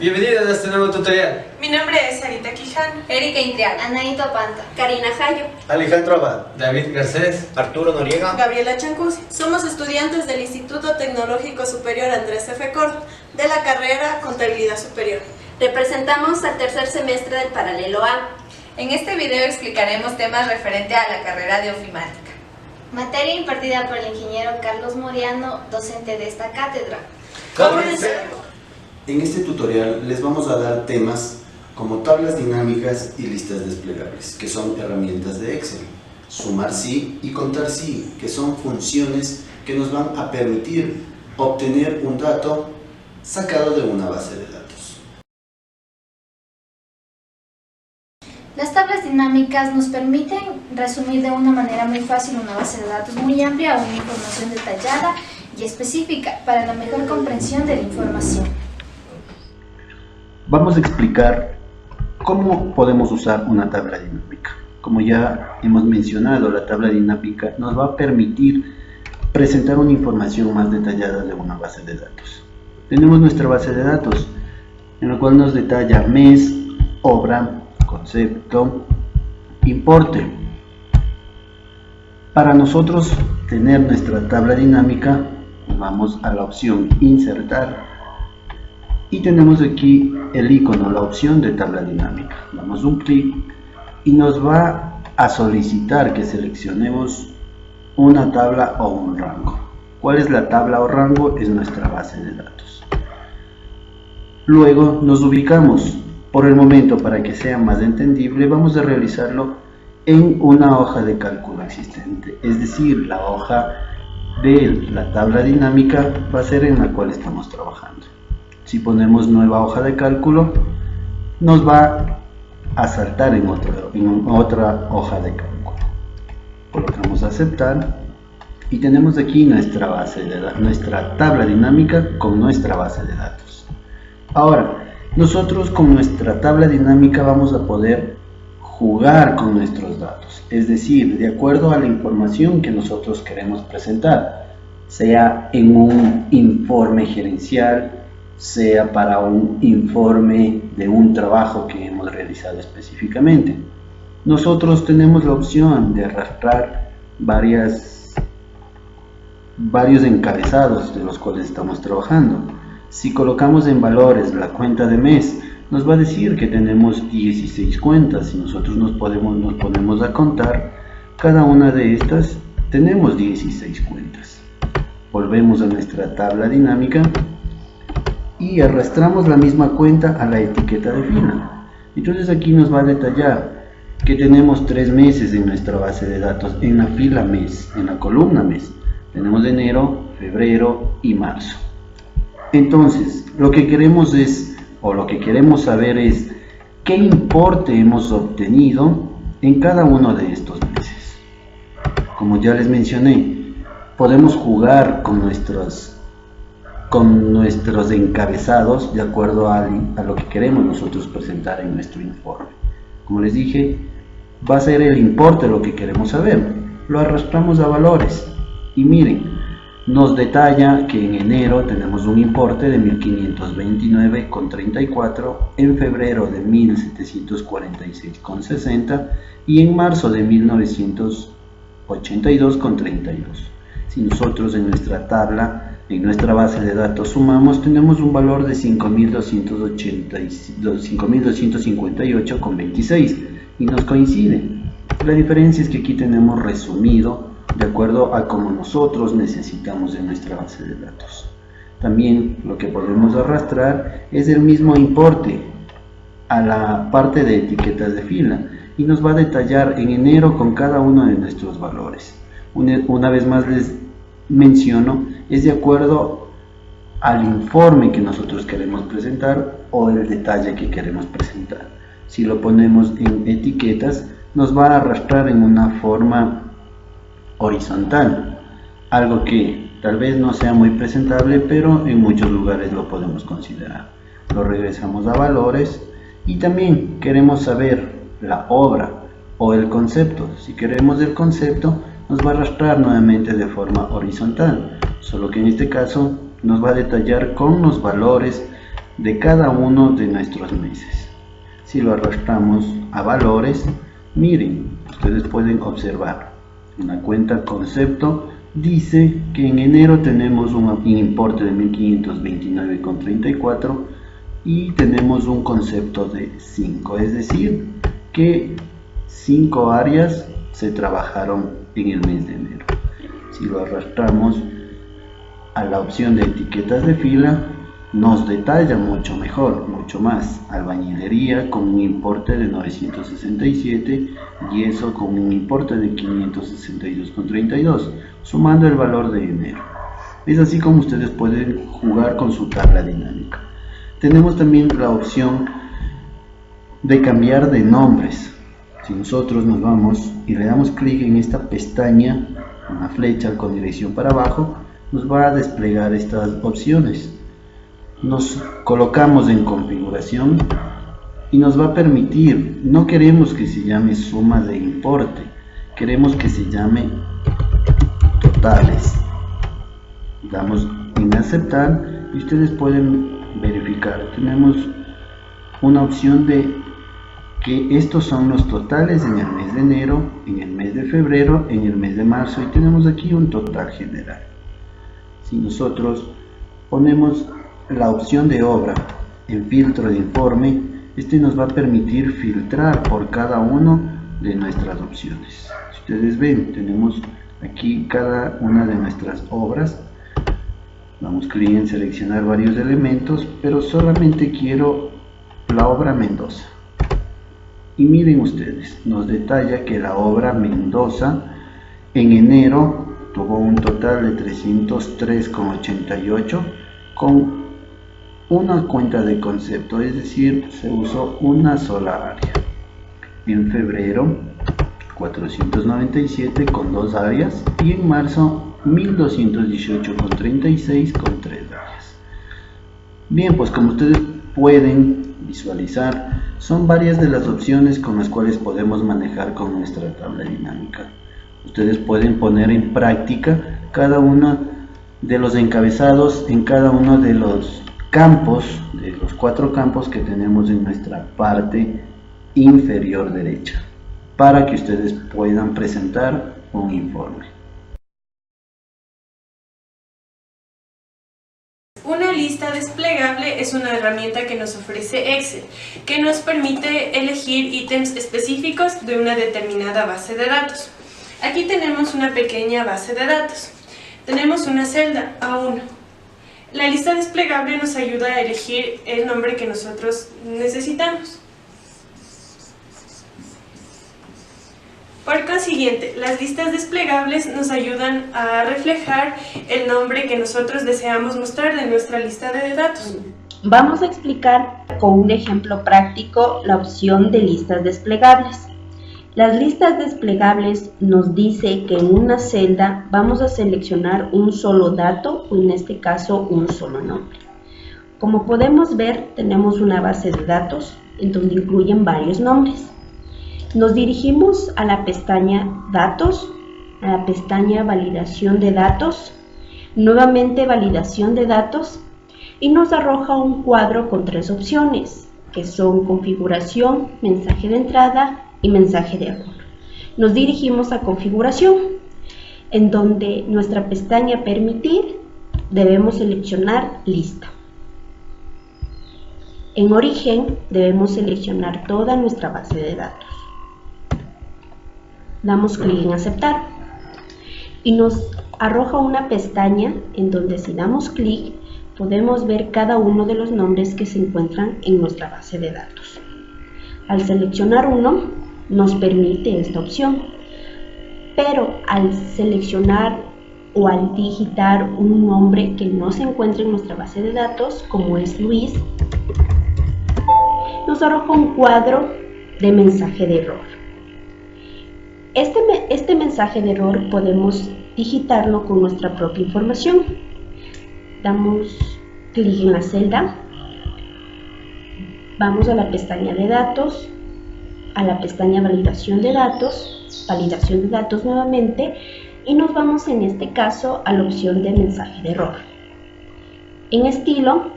Bienvenidos a este nuevo tutorial. Mi nombre es Sarita Quijano, Erika Intriaga, Anaíto Panta, Karina Jayo, Alejandro Abad, David Garcés, Arturo Noriega, Gabriela Chancusi. Somos estudiantes del Instituto Tecnológico Superior Andrés F. Cort de la carrera Contabilidad Superior. representamos al tercer semestre del Paralelo A. En este video explicaremos temas referente a la carrera de ofimática. materia impartida por el ingeniero Carlos Moriano, docente de esta cátedra. ¡Comencemos! En este tutorial les vamos a dar temas como tablas dinámicas y listas desplegables, que son herramientas de Excel, sumar sí y contar sí, que son funciones que nos van a permitir obtener un dato sacado de una base de datos. Las tablas dinámicas nos permiten resumir de una manera muy fácil una base de datos muy amplia o una información detallada y específica para la mejor comprensión de la información. Vamos a explicar cómo podemos usar una tabla dinámica. Como ya hemos mencionado, la tabla dinámica nos va a permitir presentar una información más detallada de una base de datos. Tenemos nuestra base de datos, en la cual nos detalla mes, obra, concepto, importe. Para nosotros tener nuestra tabla dinámica, vamos a la opción insertar y tenemos aquí el icono, la opción de tabla dinámica. Damos un clic y nos va a solicitar que seleccionemos una tabla o un rango. ¿Cuál es la tabla o rango? Es nuestra base de datos. Luego nos ubicamos. Por el momento, para que sea más entendible, vamos a realizarlo en una hoja de cálculo existente, es decir, la hoja de la tabla dinámica va a ser en la cual estamos trabajando. Si ponemos nueva hoja de cálculo, nos va a saltar en otra hoja de cálculo. Colocamos aceptar y tenemos aquí nuestra base de datos, nuestra tabla dinámica con nuestra base de datos. Ahora, nosotros con nuestra tabla dinámica vamos a poder jugar con nuestros datos, es decir, de acuerdo a la información que nosotros queremos presentar, sea en un informe gerencial, sea para un informe de un trabajo que hemos realizado específicamente. Nosotros tenemos la opción de arrastrar varios encabezados de los cuales estamos trabajando. Si colocamos en valores la cuenta de mes, nos va a decir que tenemos 16 cuentas y nosotros nos ponemos a contar cada una de estas, tenemos 16 cuentas. Volvemos a nuestra tabla dinámica y arrastramos la misma cuenta a la etiqueta de fila. Entonces aquí nos va a detallar que tenemos 3 meses en nuestra base de datos, en la fila mes, en la columna mes. Tenemos enero, febrero y marzo. Entonces, lo que queremos saber es qué importe hemos obtenido en cada uno de estos meses. Como ya les mencioné, podemos jugar con nuestros encabezados de acuerdo a lo que queremos nosotros presentar en nuestro informe. Como les dije, va a ser el importe lo que queremos saber. Lo arrastramos a valores y miren, nos detalla que en enero tenemos un importe de 1529,34, en febrero de 1746,60 y en marzo de 1982,32. Si nosotros en nuestra tabla, en nuestra base de datos sumamos, tenemos un valor de 5258,26 y nos coincide. La diferencia es que aquí tenemos resumido de acuerdo a como nosotros necesitamos en nuestra base de datos. También lo que podemos arrastrar es el mismo importe a la parte de etiquetas de fila y nos va a detallar en enero con cada uno de nuestros valores. Una vez más les menciono, es de acuerdo al informe que nosotros queremos presentar o el detalle que queremos presentar. Si lo ponemos en etiquetas, nos va a arrastrar en una forma horizontal, algo que tal vez no sea muy presentable, pero en muchos lugares lo podemos considerar. Lo regresamos a valores y también queremos saber la obra o el concepto. Si queremos el concepto, nos va a arrastrar nuevamente de forma horizontal, solo que en este caso nos va a detallar con los valores de cada uno de nuestros meses. Si lo arrastramos a valores, miren, ustedes pueden observar en la cuenta concepto. Dice que en enero tenemos un importe de 1529,34 y tenemos un concepto de 5, es decir, que 5 áreas se trabajaron en el mes de enero. Si lo arrastramos a la opción de etiquetas de fila, nos detalla mucho mejor, mucho más. Albañilería con un importe de 967, yeso con un importe de 562,32, sumando el valor de enero. Es así como ustedes pueden jugar con su tabla dinámica. Tenemos también la opción de cambiar de nombres. Si nosotros nos vamos y le damos clic en esta pestaña, una flecha con dirección para abajo, nos va a desplegar estas opciones. Nos colocamos en configuración y nos va a permitir, no queremos que se llame suma de importe, queremos que se llame totales. Damos en aceptar y ustedes pueden verificar. Tenemos una opción de que estos son los totales en el mes de enero, en el mes de febrero, en el mes de marzo, y tenemos aquí un total general. Si nosotros ponemos la opción de obra en filtro de informe, este nos va a permitir filtrar por cada uno de nuestras opciones. Si ustedes ven, tenemos aquí cada una de nuestras obras. Damos clic en seleccionar varios elementos, pero solamente quiero la obra Mendoza. Y miren ustedes, nos detalla que la obra Mendoza en enero tuvo un total de 303,88 con una cuenta de concepto, es decir, se usó una sola área. En febrero 497 con 2 áreas y en marzo 1218,36 con 3 áreas. Bien, pues como ustedes pueden visualizar, son varias de las opciones con las cuales podemos manejar con nuestra tabla dinámica. Ustedes pueden poner en práctica cada uno de los encabezados en cada uno de los campos, de los 4 campos que tenemos en nuestra parte inferior derecha, para que ustedes puedan presentar un informe. Una lista desplegable es una herramienta que nos ofrece Excel, que nos permite elegir ítems específicos de una determinada base de datos. Aquí tenemos una pequeña base de datos. Tenemos una celda A1. La lista desplegable nos ayuda a elegir el nombre que nosotros necesitamos. Por consiguiente, las listas desplegables nos ayudan a reflejar el nombre que nosotros deseamos mostrar de nuestra lista de datos. Vamos a explicar con un ejemplo práctico la opción de listas desplegables. Las listas desplegables nos dice que en una celda vamos a seleccionar un solo dato o en este caso un solo nombre. Como podemos ver, tenemos una base de datos en donde incluyen varios nombres. Nos dirigimos a la pestaña Datos, a la pestaña Validación de datos, nuevamente Validación de datos y nos arroja un cuadro con 3 opciones que son Configuración, Mensaje de entrada y mensaje de error. Nos dirigimos a configuración, en donde nuestra pestaña permitir debemos seleccionar lista. En origen debemos seleccionar toda nuestra base de datos. Damos clic en aceptar y nos arroja una pestaña en donde si damos clic podemos ver cada uno de los nombres que se encuentran en nuestra base de datos. Al seleccionar uno nos permite esta opción, pero al seleccionar o al digitar un nombre que no se encuentra en nuestra base de datos, como es Luis, nos arroja un cuadro de mensaje de error. Este mensaje de error podemos digitarlo con nuestra propia información. Damos clic en la celda, vamos a la pestaña de datos, a la pestaña validación de datos nuevamente y nos vamos en este caso a la opción de mensaje de error. En estilo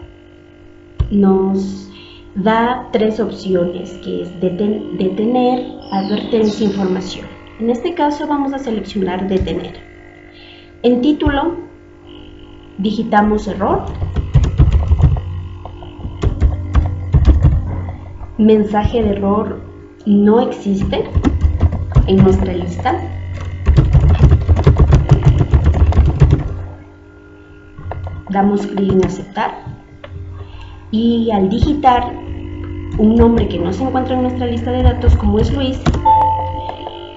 nos da tres opciones, que es detener, advertencia, información. En este caso vamos a seleccionar detener. En título digitamos error, mensaje de error no existe en nuestra lista. Damos clic en aceptar y al digitar un nombre que no se encuentra en nuestra lista de datos, como es Luis,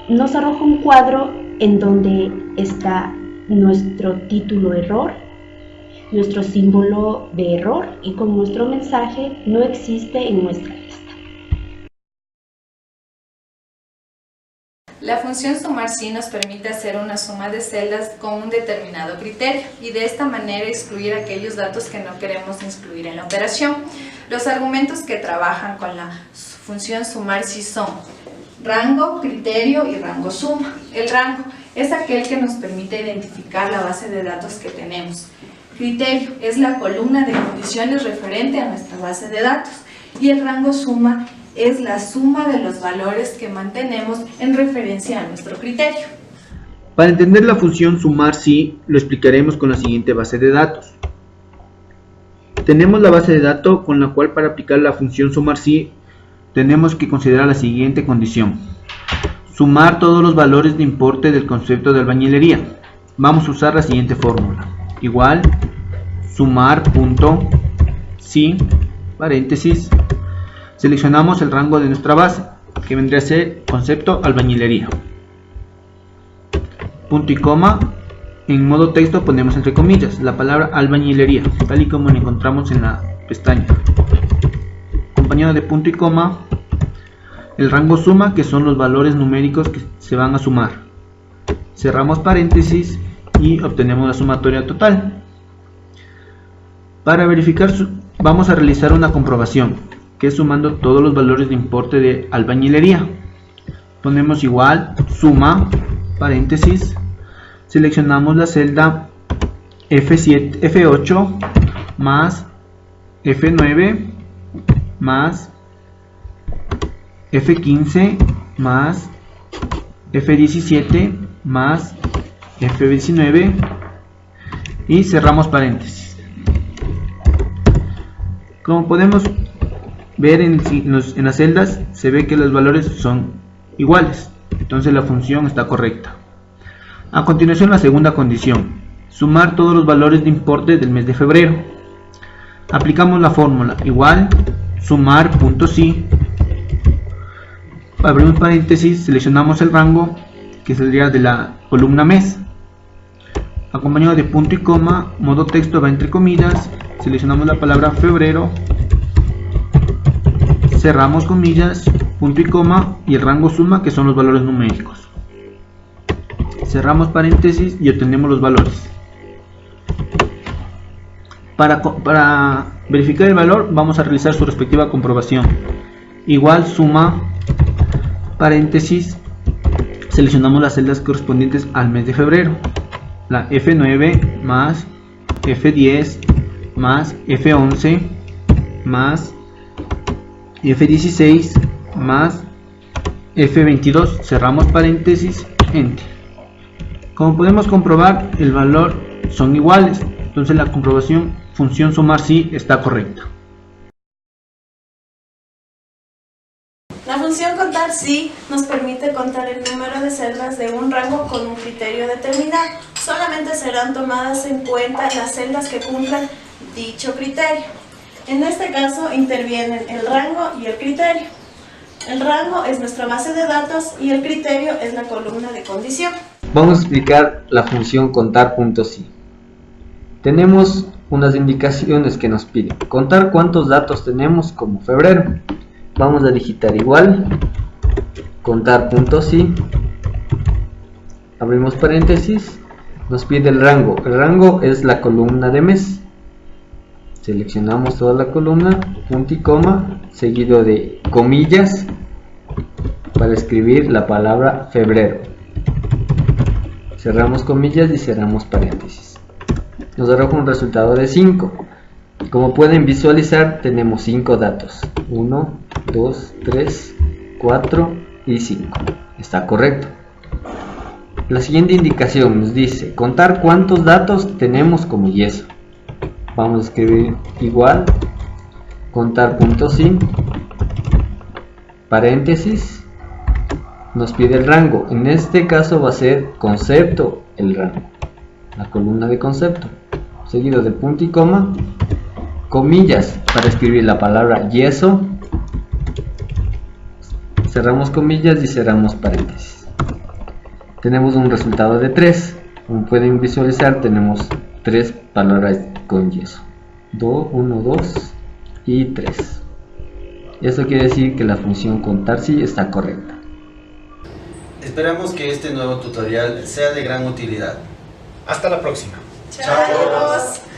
nos arroja un cuadro en donde está nuestro título error, nuestro símbolo de error y con nuestro mensaje no existe en nuestra lista. La función sumar sí nos permite hacer una suma de celdas con un determinado criterio y de esta manera excluir aquellos datos que no queremos incluir en la operación. Los argumentos que trabajan con la función sumar sí son rango, criterio y rango suma. El rango es aquel que nos permite identificar la base de datos que tenemos. Criterio es la columna de condiciones referente a nuestra base de datos y el rango suma es la suma de los valores que mantenemos en referencia a nuestro criterio. Para entender la función sumar sí, lo explicaremos con la siguiente base de datos. Tenemos la base de datos con la cual para aplicar la función sumar sí tenemos que considerar la siguiente condición: sumar todos los valores de importe del concepto de albañilería. Vamos a usar la siguiente fórmula: igual sumar punto sí paréntesis, seleccionamos el rango de nuestra base, que vendría a ser concepto albañilería. Punto y coma, en modo texto ponemos entre comillas la palabra albañilería, tal y como la encontramos en la pestaña. Acompañado de punto y coma, el rango suma, que son los valores numéricos que se van a sumar. Cerramos paréntesis y obtenemos la sumatoria total. Para verificar, vamos a realizar una comprobación, que es sumando todos los valores de importe de albañilería. Ponemos igual suma paréntesis, seleccionamos la celda F7, F8 más F9 más F15 más F17 más F19 y cerramos paréntesis. Como podemos ver en las celdas, se ve que los valores son iguales, entonces la función está correcta. A continuación, la segunda condición: sumar todos los valores de importe del mes de febrero. Aplicamos la fórmula igual sumar punto sí, abrimos paréntesis, seleccionamos el rango, que saldría de la columna mes, acompañado de punto y coma, modo texto va entre comillas, seleccionamos la palabra febrero, cerramos comillas, punto y coma y el rango suma, que son los valores numéricos. Cerramos paréntesis y obtenemos los valores. Para verificar el valor vamos a realizar su respectiva comprobación. Igual suma paréntesis, seleccionamos las celdas correspondientes al mes de febrero, la F9 más F10 más F11 más F16 más F22, cerramos paréntesis, enter. Como podemos comprobar, el valor son iguales, entonces la comprobación función sumar sí está correcta. La función contar sí nos permite contar el número de celdas de un rango con un criterio determinado. Solamente serán tomadas en cuenta las celdas que cumplan dicho criterio. En este caso intervienen el rango y el criterio. El rango es nuestra base de datos y el criterio es la columna de condición. Vamos a explicar la función contar.sí. Tenemos unas indicaciones que nos piden. Contar cuántos datos tenemos como febrero. Vamos a digitar igual contar.sí, abrimos paréntesis, nos pide el rango. El rango es la columna de mes. Seleccionamos toda la columna, punto y coma, seguido de comillas para escribir la palabra febrero. Cerramos comillas y cerramos paréntesis. Nos arroja un resultado de 5. Como pueden visualizar, tenemos 5 datos. 1, 2, 3, 4 y 5. Está correcto. La siguiente indicación nos dice contar cuántos datos tenemos como yeso. Vamos a escribir igual, contar punto sin, paréntesis, nos pide el rango. En este caso va a ser concepto el rango, la columna de concepto, seguido de punto y coma, comillas para escribir la palabra yeso, cerramos comillas y cerramos paréntesis. Tenemos un resultado de 3. Como pueden visualizar, tenemos 3 palabras con yeso. 1, 2 y 3. Eso quiere decir que la función contar sí está correcta. Esperamos que este nuevo tutorial sea de gran utilidad. Hasta la próxima. Chao.